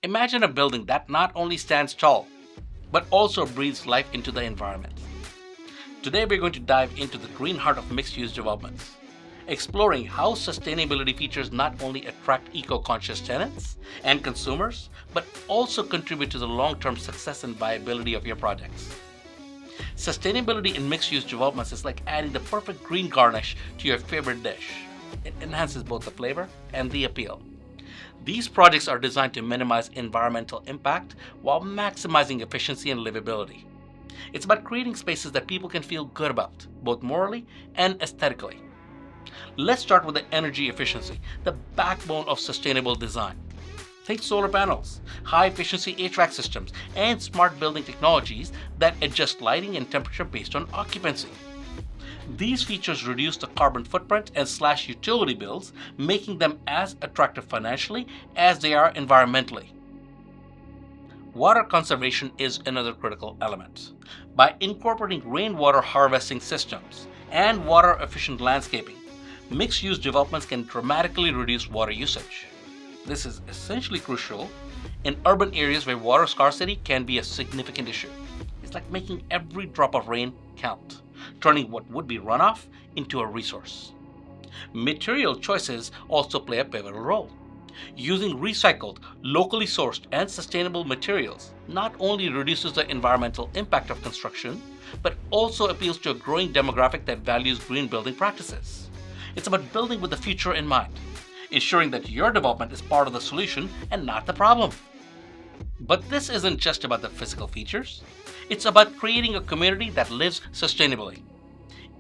Imagine a building that not only stands tall, but also breathes life into the environment. Today we're going to dive into the green heart of mixed-use developments, exploring how sustainability features not only attract eco-conscious tenants and consumers, but also contribute to the long-term success and viability of your projects. Sustainability in mixed-use developments is like adding the perfect green garnish to your favorite dish. It enhances both the flavor and the appeal. These projects are designed to minimize environmental impact while maximizing efficiency and livability. It's about creating spaces that people can feel good about, both morally and aesthetically. Let's start with the energy efficiency, the backbone of sustainable design. Think solar panels, high-efficiency HVAC systems, and smart building technologies that adjust lighting and temperature based on occupancy. These features reduce the carbon footprint and slash utility bills, making them as attractive financially as they are environmentally. Water conservation is another critical element. By incorporating rainwater harvesting systems and water-efficient landscaping, mixed-use developments can dramatically reduce water usage. This is essentially crucial in urban areas where water scarcity can be a significant issue. It's like making every drop of rain count, turning what would be runoff into a resource. Material choices also play a pivotal role. Using recycled, locally sourced, and sustainable materials not only reduces the environmental impact of construction, but also appeals to a growing demographic that values green building practices. It's about building with the future in mind, ensuring that your development is part of the solution and not the problem. But this isn't just about the physical features. It's about creating a community that lives sustainably.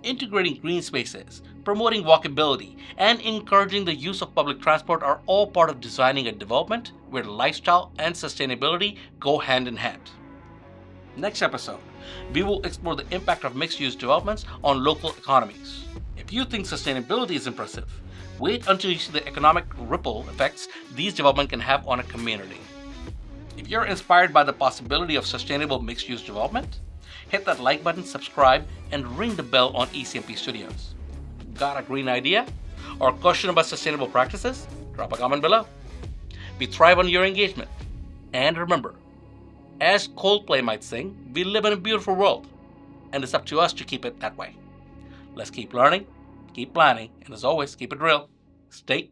Integrating green spaces, promoting walkability, and encouraging the use of public transport are all part of designing a development where lifestyle and sustainability go hand in hand. Next episode, we will explore the impact of mixed-use developments on local economies. If you think sustainability is impressive, wait until you see the economic ripple effects these developments can have on a community. If you're inspired by the possibility of sustainable mixed-use development, hit that like button, subscribe, and ring the bell on ECMP Studios. Got a green idea or question about sustainable practices? Drop a comment below. We thrive on your engagement. And remember, as Coldplay might sing, we live in a beautiful world, and it's up to us to keep it that way. Let's keep learning, keep planning, and as always, keep it real. Stay